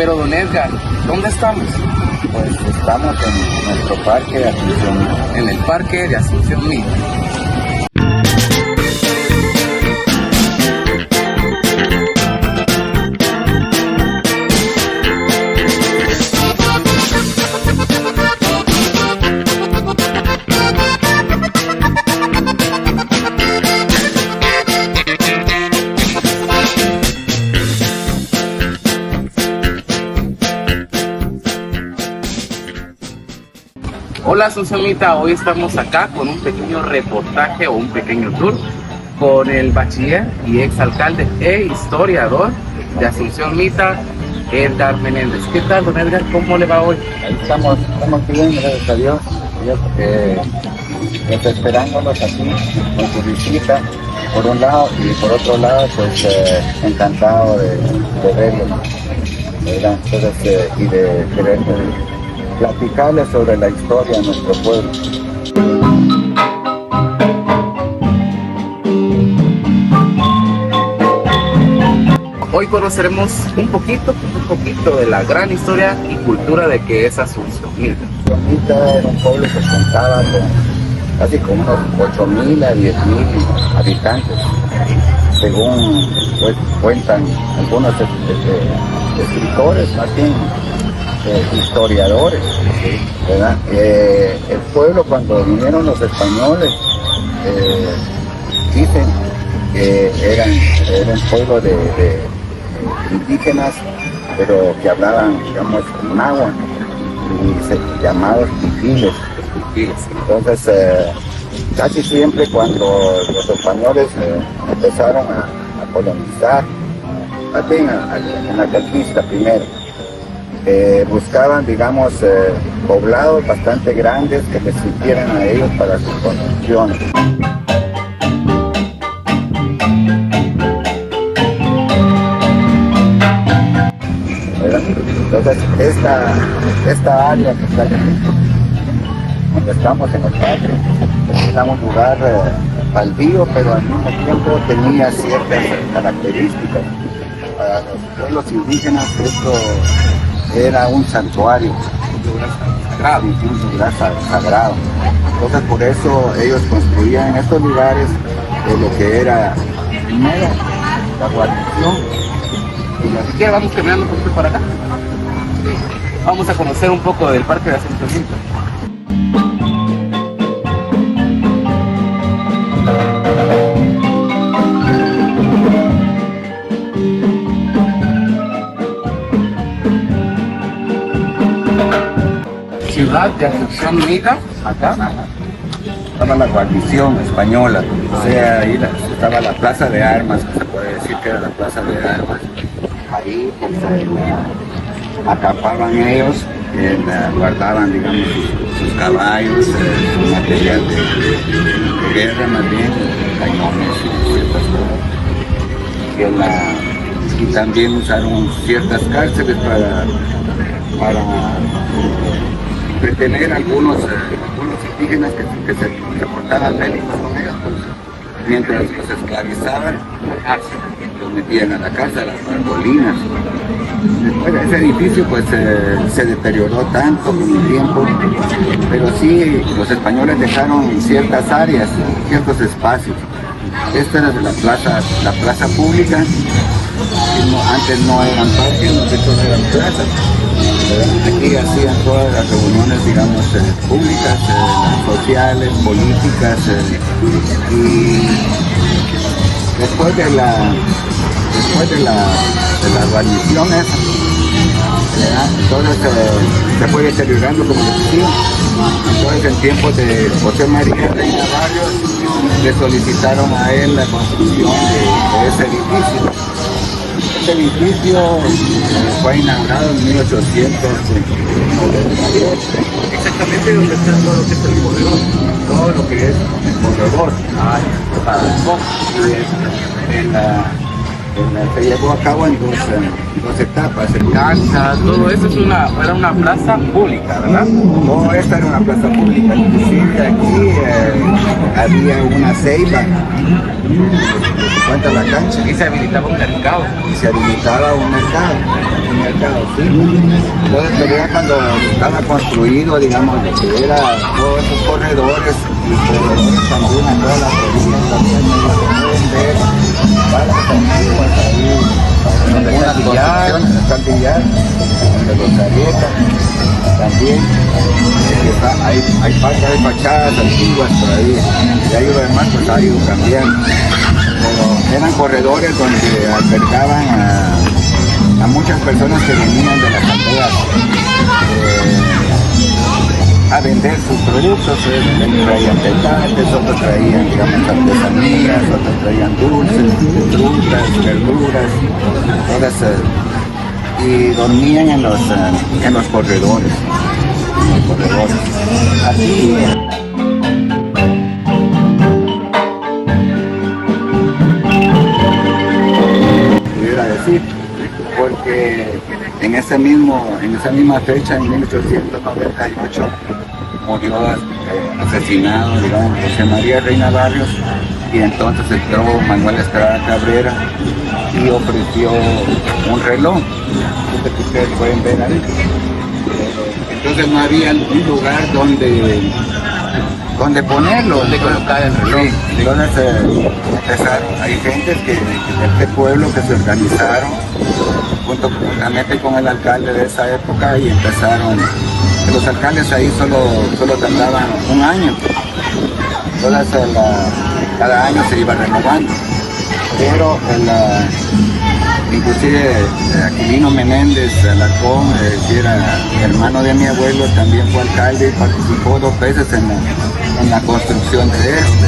Pero don Edgar, ¿dónde estamos? Pues estamos en nuestro parque de Asunción. En el parque de Asunción Mita. Hola Asunciónita, hoy estamos acá con un pequeño reportaje o un pequeño tour con el bachiller y exalcalde e historiador de Asunción Mita, Edgar Menéndez. ¿Qué tal, don Edgar? ¿Cómo le va hoy? Ahí estamos bien, gracias a Dios. Esperándolos aquí con su visita, por un lado, y por otro lado, pues encantado de verlos, ¿verdad? Entonces, y de querer platicarles sobre la historia de nuestro pueblo. Hoy conoceremos un poquito de la gran historia y cultura de que es Asunción Mita. Asunción Mita era un pueblo que contaba casi con unos 8.000 a 10.000 habitantes, según pues, cuentan algunos escritores, más bien historiadores, ¿verdad? El pueblo, cuando vinieron los españoles, dicen que era un pueblo de indígenas, pero que hablaban, digamos, náhuatl, y llamados pipiles. Entonces, casi siempre cuando los españoles empezaron a colonizar, más bien en la conquista primero, buscaban, digamos, poblados bastante grandes que les sirvieran a ellos para sus construcciones. Entonces, esta área que está aquí, donde estamos en el parque, era un lugar baldío, pero al mismo tiempo tenía ciertas características. Para los pueblos indígenas esto era un santuario, un lugar sagrado. Entonces por eso ellos construían en estos lugares lo que era primero la guarnición. Y si quiere vamos caminando un poquito para acá. Vamos a conocer un poco del parque de Asunción Mita. Ciudad de Asunción Mita, acá estaba la guarnición española, o sea, ahí estaba la plaza de armas, que se puede decir que era la plaza de armas. Ahí pues, acampaban ellos, guardaban, digamos, sus caballos, su material de guerra, más bien, cañones y ciertas cosas. Y también usaron ciertas cárceles para retener algunos indígenas que se reportaban bélicos con ellos, mientras los esclavizaban, los metían a la cárcel, a las margolinas. Después ese edificio pues se deterioró tanto con el tiempo, pero sí los españoles dejaron ciertas áreas, ciertos espacios. Esta era de la plaza pública. Antes no eran parques, no eran plazas. Aquí hacían todas las reuniones, digamos, públicas, sociales, políticas, y después de las guarniciones, entonces se fue deteriorando, como les decía. Entonces en tiempos de José María Reina Barrios le solicitaron a él la construcción de ese edificio. Este edificio fue inaugurado en 1898. exactamente donde está todo lo que es el corredor. Todo lo que es el corredor, Se llevó a cabo en dos etapas. Canchas, todo eso era una plaza pública, ¿verdad? No, esta era una plaza pública, inclusive aquí había una ceiba, se cuenta la cancha. Y se habilitaba un mercado. Y se habilitaba un mercado, sí. Entonces, pero ya cuando estaba construido, digamos, lo que era todos esos corredores, y corredores también a todas las orillas, también pueden ver balas antiguas ahí, donde Una billar. está el billar, donde los arietas, también, hay fachadas antiguas por ahí, y ahí lo demás pues ha ido cambiando. Pero eran corredores donde albergaban a muchas personas que venían de las aldeas a vender sus productos. Traían petantes, otros traían, digamos, artesanías, otros traían dulces, frutas, verduras, todas, y dormían en los corredores. Así. Decir, porque en esa misma fecha, en 1898, murió asesinado, digamos, José María Reina Barrios, y entonces entró Manuel Estrada Cabrera y ofreció un reloj, que ustedes pueden ver ahí. Entonces no había un lugar donde ponerlo, Donde colocar el reloj. Sí, entonces empezaron, hay gentes de este pueblo que se organizaron juntamente con el alcalde de esa época y empezaron, los alcaldes ahí solo tardaban un año, entonces cada año se iba renovando, pero inclusive Aquilino Menéndez Alarcón, que era hermano de mi abuelo, también fue alcalde y participó 2 veces en la construcción de este.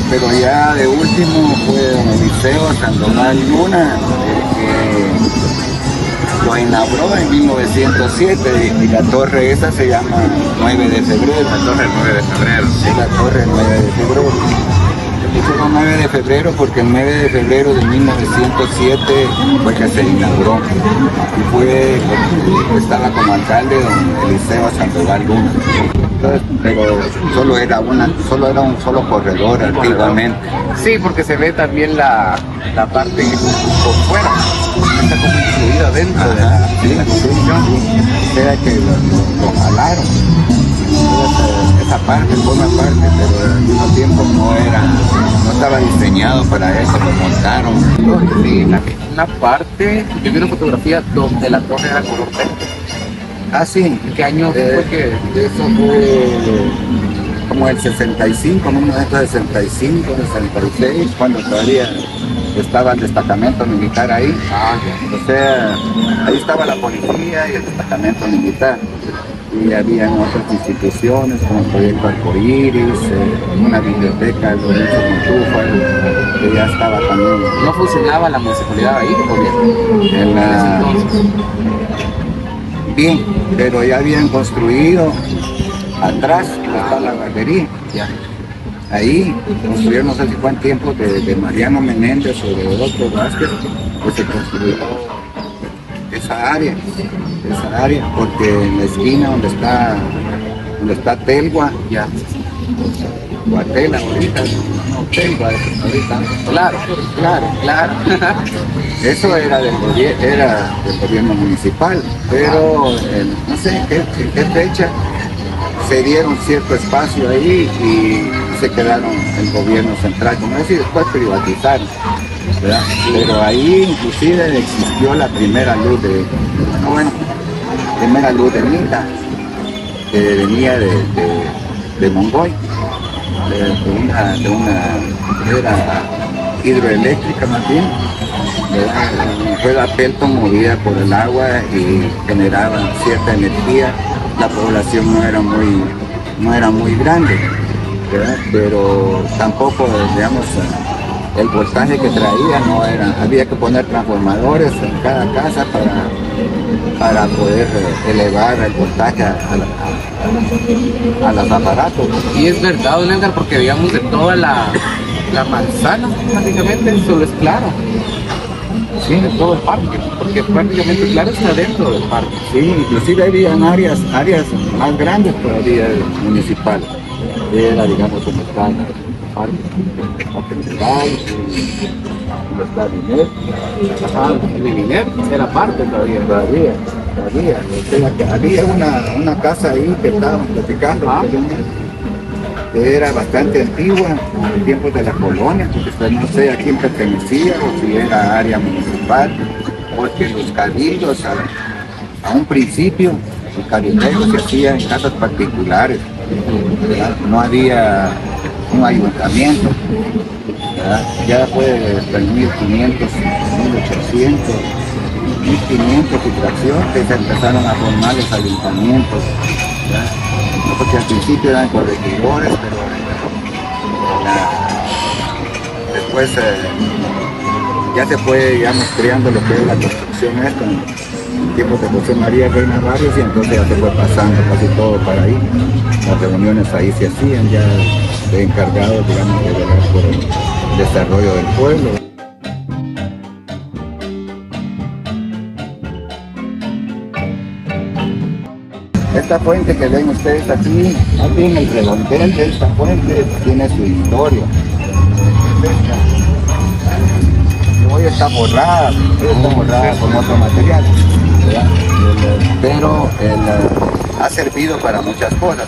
Pero ya de último fue don Eliseo Sandoval Luna, que lo inauguró en 1907 y la torre esa se llama 9 de febrero. La torre 9 de febrero. Sí, la torre 9 de febrero. Pusieron 9 de febrero porque el 9 de febrero de 1907 fue que se inauguró y estaba como alcalde don Eliseo Sandoval Luna. Entonces, pero solo era un solo corredor antiguamente. Sí, porque se ve también la parte por fuera, está como incluida dentro de la construcción. Era que lo jalaron. Entonces, esa parte forma parte, pero al mismo tiempo no estaba diseñado para eso, lo montaron. Sí, una parte, yo vi una fotografía donde la torre era color verde. Ah, sí. ¿Qué año fue que? Eso fue como el 65, 1965, 66, cuando todavía estaba el destacamento militar ahí. O sea, ahí estaba la policía y el destacamento militar. Y había otras instituciones como el Proyecto Arcoíris, una biblioteca de Lorenzo Montúfar, que ya estaba también. ¿No funcionaba la municipalidad ahí o bien? En ese bien, pero ya habían construido atrás está la barbería. Ya. Ahí construyeron, no sé si fue en tiempos de Mariano Menéndez o de Otto Vázquez, pues se construyó esa área, porque en la esquina donde está Telgua, Ya. Guatela ahorita, no Telgua ahorita. Claro. Eso era del gobierno municipal, pero no sé en qué fecha se dieron cierto espacio ahí y se quedaron el gobierno central, como decir, después privatizaron, ¿verdad? Pero ahí inclusive existió la primera luz de Mita, que venía de Mongoy, de una era hidroeléctrica más bien. La rueda Pelton movida por el agua y generaba cierta energía. La población no era muy grande, ¿verdad? Pero tampoco, digamos, el voltaje que traía no era, había que poner transformadores en cada casa para poder elevar el voltaje a los aparatos. Y es verdad, don Edgar, porque digamos de toda la manzana prácticamente solo es claro. Sí. de todo el parque, porque prácticamente Claro está dentro del parque. Sí, inclusive habían áreas más grandes todavía municipales. Era, digamos, como está el parque central, los clarinet. Ajá, el Minet era parte todavía. Todavía. O sea, que había una casa ahí que estábamos platicando, Ah. que era bastante antigua, en el tiempo de la colonia, porque no sé a quién pertenecía o si era área municipal, porque los cabildos a un principio, el cabildeo se hacía en casas particulares, ¿verdad? No había un ayuntamiento, ¿verdad? Ya fue hasta el 1500, 1800, 1500 y fracción que se empezaron a formar los ayuntamientos, ¿verdad? Porque al principio eran corregidores, pero después ya se fue, digamos, creando lo que es la construcción esta en tiempos de José María Reina Barrios, y entonces ya se fue pasando casi todo para ahí. Las reuniones ahí se hacían ya de encargados, digamos, de velar por el desarrollo del pueblo. Esta fuente que ven ustedes aquí, en el redondel de esta fuente, tiene su historia. Hoy está borrada con otro material, ¿verdad? Pero ha servido para muchas cosas.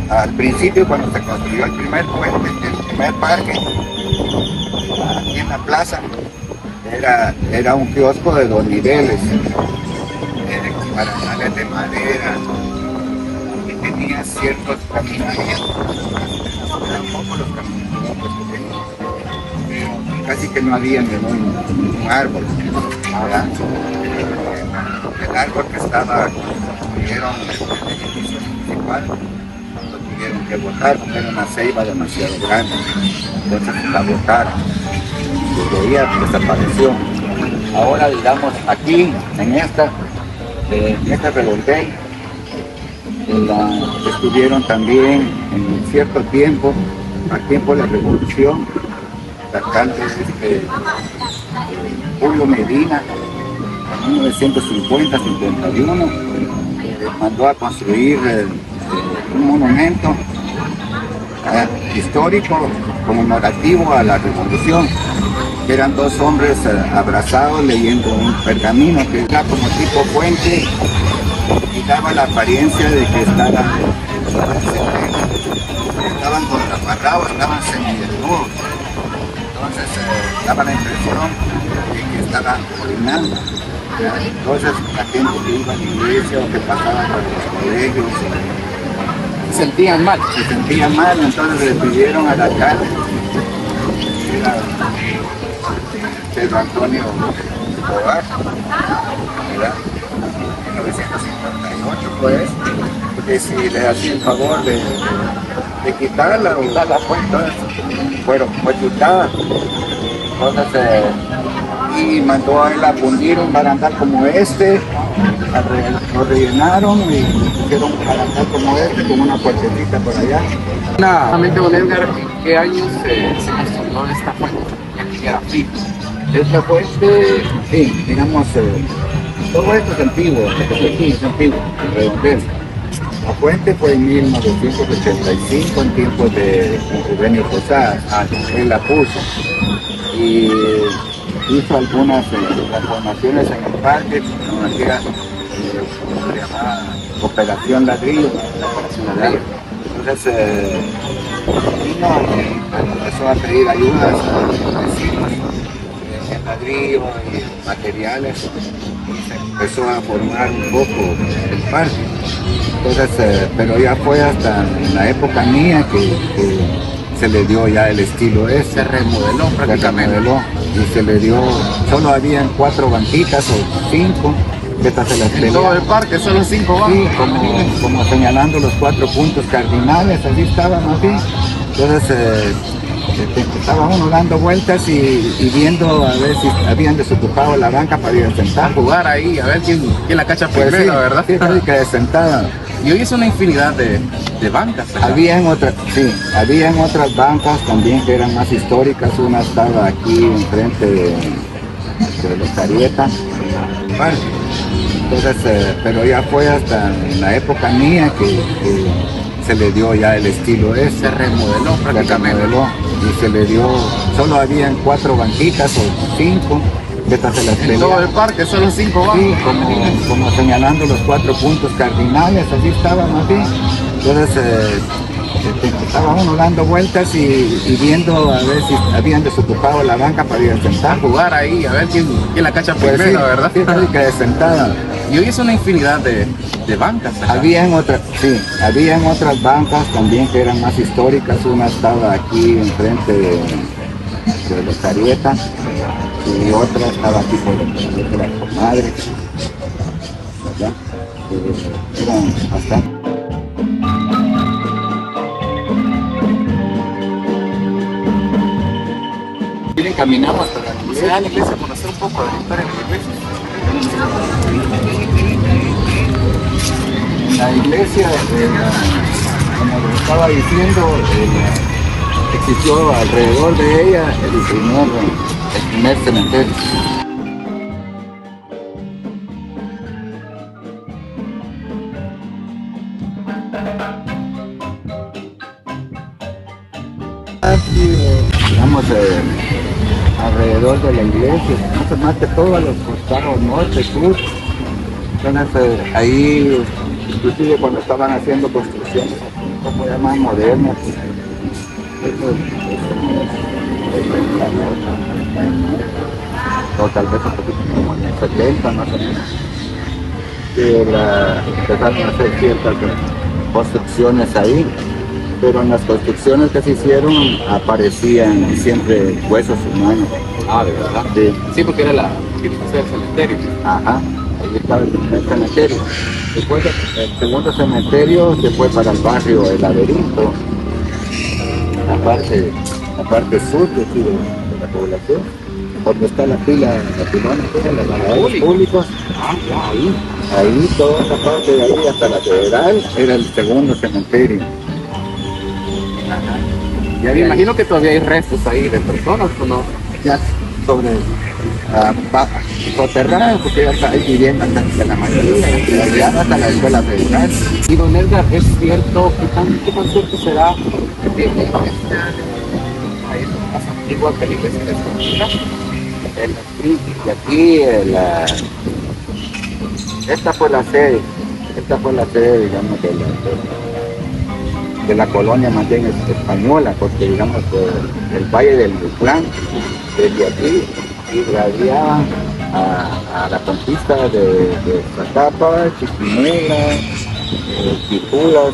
Al principio, cuando se construyó el primer puente, el primer parque, aquí en la plaza, era un kiosco de 2 niveles. Barandales de madera, y tenía ciertos caminamientos, eran pocos los caminamientos que tenía, pero casi que no había ningún árbol, ¿verdad? El árbol que estaba, construyeron en el edificio municipal, lo tuvieron que botar porque era una ceiba demasiado grande, entonces la botaron, desde ahí desapareció. Ahora, digamos, aquí, en esta redondel, estuvieron también en cierto tiempo, al tiempo de la revolución, el alcalde Julio Medina, en 1950-51, mandó a construir un monumento histórico conmemorativo a la revolución. Eran 2 hombres abrazados leyendo un pergamino que era como tipo puente y daba la apariencia de que estaban contraparrados, estaban semidesnudos. Entonces daba la impresión de que estaban orinando. Entonces la gente que iba a la iglesia o que pasaba por los colegios Se sentían mal. entonces le pidieron al alcalde, Pedro Antonio Escobar, ¿verdad? En 1958 pues, que si le hacía el favor de quitarla o quitarla, pues entonces fue quitada. Entonces, y mandó a él a fundir un barandal como este, lo rellenaron y hicieron un barandal como este, con una puertecita por allá. Solamente, don Edgar, ¿en qué años se construyó esta fuente? Aquí era fijo. Esta fuente, sí, digamos, todo esto es antiguo, aquí es antiguo, el redondel. La fuente fue en 1985, en tiempos de Rubén Posadas, él la puso y hizo algunas transformaciones en el parque, como aquella llamada Operación Ladrillo. Entonces vino y empezó a pedir ayudas a los vecinos en ladrillo y materiales, y se empezó a formar un poco el parque. Entonces, pero ya fue hasta en la época mía que se le dio ya el estilo ese. Se remodeló prácticamente. Y se le dio, solo habían 4 banquitas o 5. Estas se las En todo el pelearon. parque, solo 5 bancos. Sí, como señalando los 4 puntos cardinales, así estaban así. Entonces estaba uno dando vueltas y viendo a ver si habían desocupado la banca para ir a sentar. Jugar ahí, a ver quién la cacha Pues primero, sí, ¿verdad? sí, casi que sentada. Y hoy es una infinidad de bancas, ¿verdad? Habían otras bancas también que eran más históricas. Una estaba aquí enfrente de los Arieta. Bueno, entonces, pero ya fue hasta en la época mía que se le dio ya el estilo ese. Se remodeló Se prácticamente. remodeló y se le dio, solo habían 4 banquitas o 5, estas se las En todo el peleaban. parque, solo 5 Sí, bancos. como señalando los 4 puntos cardinales, así estaba más bien. Entonces estaba uno dando vueltas y viendo a ver si habían desocupado la banca para ir a sentar. Jugar ahí, a ver quién la cacha Pues sí, primero, ¿verdad? sí, casi que sentada. Y hoy es una infinidad de bancas acá. Habían otras bancas también que eran más históricas. Una estaba aquí enfrente de los Arieta y otra estaba aquí por el la comadre, ¿verdad? Eran bastante. Miren, caminamos hasta la Se da a la iglesia, conocer un poco de la historia de la iglesia. La iglesia, como les estaba diciendo, existió alrededor de ella el primer cementerio. Digamos, alrededor de la iglesia, más que todo a los costados norte, sur. Entonces ahí, inclusive cuando estaban haciendo construcciones como ya más modernas, o tal vez un poquito como en el 70 más o menos, que empezaron a hacer ciertas construcciones ahí, pero en las construcciones que se hicieron aparecían siempre huesos humanos. Ah, de verdad. Sí. Sí, porque era la edificio del cementerio. Ajá, ahí estaba el primer cementerio. Después el segundo cementerio se fue para el barrio El Laberinto, la parte sur de, aquí de la población, donde está la pilona, los lavadores públicos. Ah, ya. Ahí toda esa parte de ahí hasta la catedral era el segundo cementerio. Ya me imagino que todavía hay restos ahí de personas, ¿o no? Ya sobre soterrado, porque ya está ahí viviendo hasta la mayoría, ya hasta la escuela federal. Y don Edgar, ¿es cierto? ¿Qué tan cierto será que la iglesia ahí es más antigua que la iglesia de Escondida? Y aquí esta fue la sede, digamos, de la colonia más bien española, porque digamos el Valle del Inclán, desde aquí irradiaba a la conquista de Zacapa, Chiquimula, Quipulas,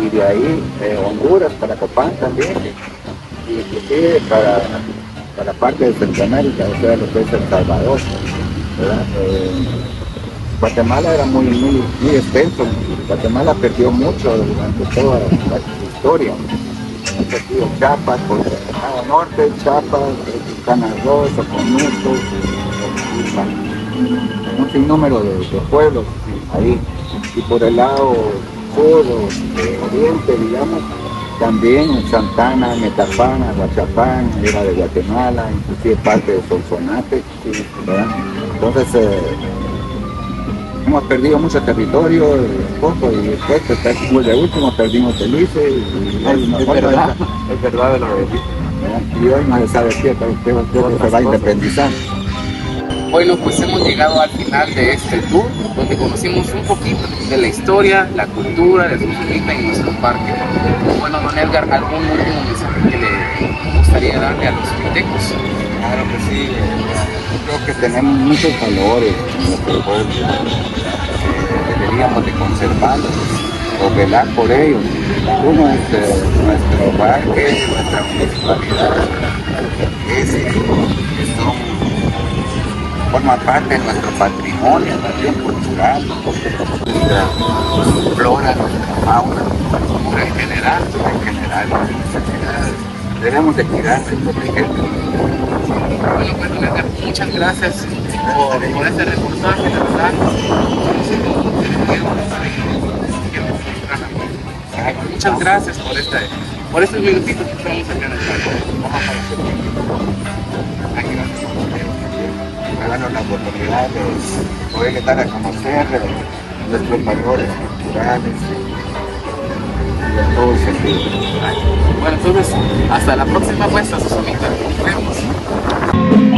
y de ahí Honduras para Copán también, y inclusive para parte de Centroamérica, o sea, lo que es El Salvador, ¿verdad? Guatemala era muy extenso. Guatemala perdió mucho durante toda la historia. Aquí Chiapas, por el lado norte, Chiapas, Canadá, Soconuco, un sinnúmero de pueblos ahí. Y por el lado sur o oriente, digamos, también Santana, Metapana, Huachapán, era de Guatemala, inclusive parte de Sonsonate, ¿verdad? Entonces, hemos perdido mucho territorio, poco, y después, de último, perdimos el ICE. Es verdad de lo que dice. Y hoy no se sabe qué se va a independizar. Bueno, pues hemos llegado al final de este tour, donde conocimos un poquito de la historia, la cultura de Sonsonate y nuestro parque. Bueno, don Edgar, ¿algún último mensaje que le gustaría darle a los pitecos? Claro que sí, yo creo que tenemos muchos valores en nuestro pueblo, deberíamos de conservarlos o velar por ellos. Uno es nuestro parque, nuestra municipalidad, forma parte de nuestro patrimonio también cultural, nuestra flora, nuestra fauna, en general, debemos de cuidar y protegerla. Bueno, pues don Edgar, muchas gracias por ese reportaje, la verdad. Muchas gracias por esta por estos minutitos que estamos acá en el campo. Aquí nos me dan la oportunidad de poder estar a conocer nuestros valores culturales y en todo el sentido. Bueno, entonces, hasta la próxima puesta, Susomita. Nos vemos.